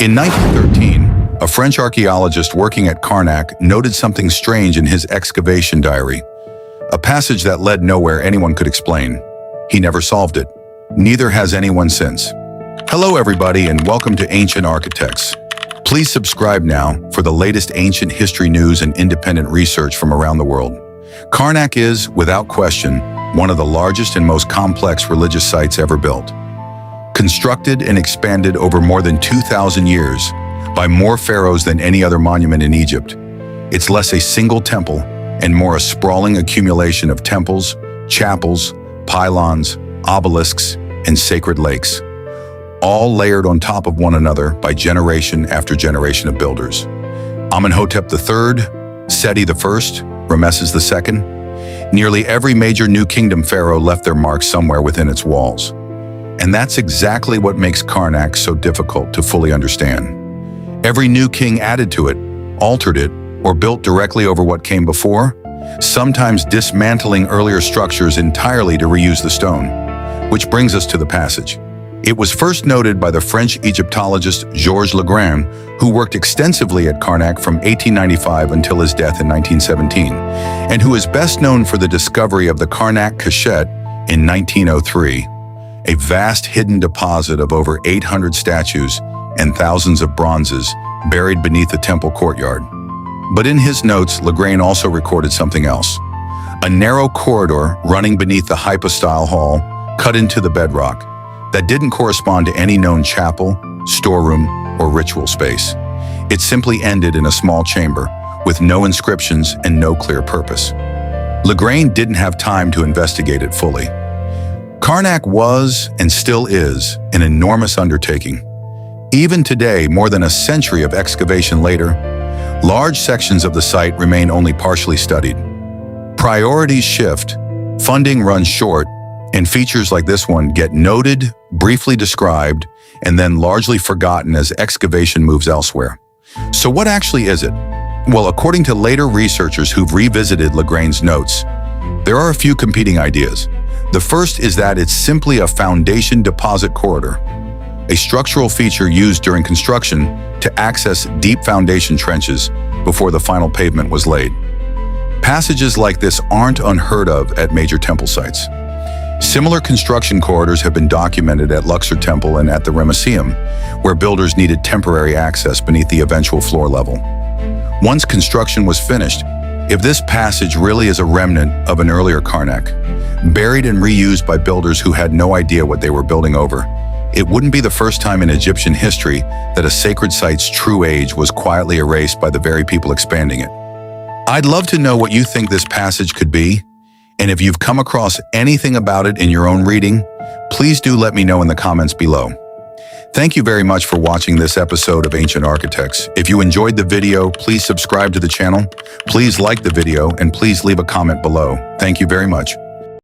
In 1913, a French archaeologist working at Karnak noted something strange in his excavation diary, a passage that led nowhere anyone could explain. He never solved it. Neither has anyone since. Hello everybody and welcome to Ancient Architects. Please subscribe now for the latest ancient history news and independent research from around the world. Karnak is, without question, one of the largest and most complex religious sites ever built. Constructed and expanded over more than 2,000 years by more pharaohs than any other monument in Egypt, it's less a single temple and more a sprawling accumulation of temples, chapels, pylons, obelisks, and sacred lakes, all layered on top of one another by generation after generation of builders. Amenhotep III, Seti I, Rameses II, nearly every major New Kingdom pharaoh left their mark somewhere within its walls. And that's exactly what makes Karnak so difficult to fully understand. Every new king added to it, altered it, or built directly over what came before, sometimes dismantling earlier structures entirely to reuse the stone. Which brings us to the passage. It was first noted by the French Egyptologist Georges Legrain, who worked extensively at Karnak from 1895 until his death in 1917, and who is best known for the discovery of the Karnak Cachette in 1903, a vast hidden deposit of over 800 statues and thousands of bronzes buried beneath the temple courtyard. But in his notes, Legrain also recorded something else. A narrow corridor running beneath the Hypostyle Hall, cut into the bedrock, that didn't correspond to any known chapel, storeroom, or ritual space. It simply ended in a small chamber, with no inscriptions and no clear purpose. Legrain didn't have time to investigate it fully. Karnak was, and still is, an enormous undertaking. Even today, more than a century of excavation later, large sections of the site remain only partially studied. Priorities shift, funding runs short, and features like this one get noted, briefly described, and then largely forgotten as excavation moves elsewhere. So what actually is it? Well, according to later researchers who've revisited Legrain's notes, there are a few competing ideas. The first is that it's simply a foundation deposit corridor, a structural feature used during construction to access deep foundation trenches before the final pavement was laid. Passages like this aren't unheard of at major temple sites. Similar construction corridors have been documented at Luxor Temple and at the Ramesseum, where builders needed temporary access beneath the eventual floor level. Once construction was finished, if this passage really is a remnant of an earlier Karnak, buried and reused by builders who had no idea what they were building over, it wouldn't be the first time in Egyptian history that a sacred site's true age was quietly erased by the very people expanding it. I'd love to know what you think this passage could be, and if you've come across anything about it in your own reading, please do let me know in the comments below. Thank you very much for watching this episode of Ancient Architects. If you enjoyed the video, please subscribe to the channel, please like the video, and please leave a comment below. Thank you very much.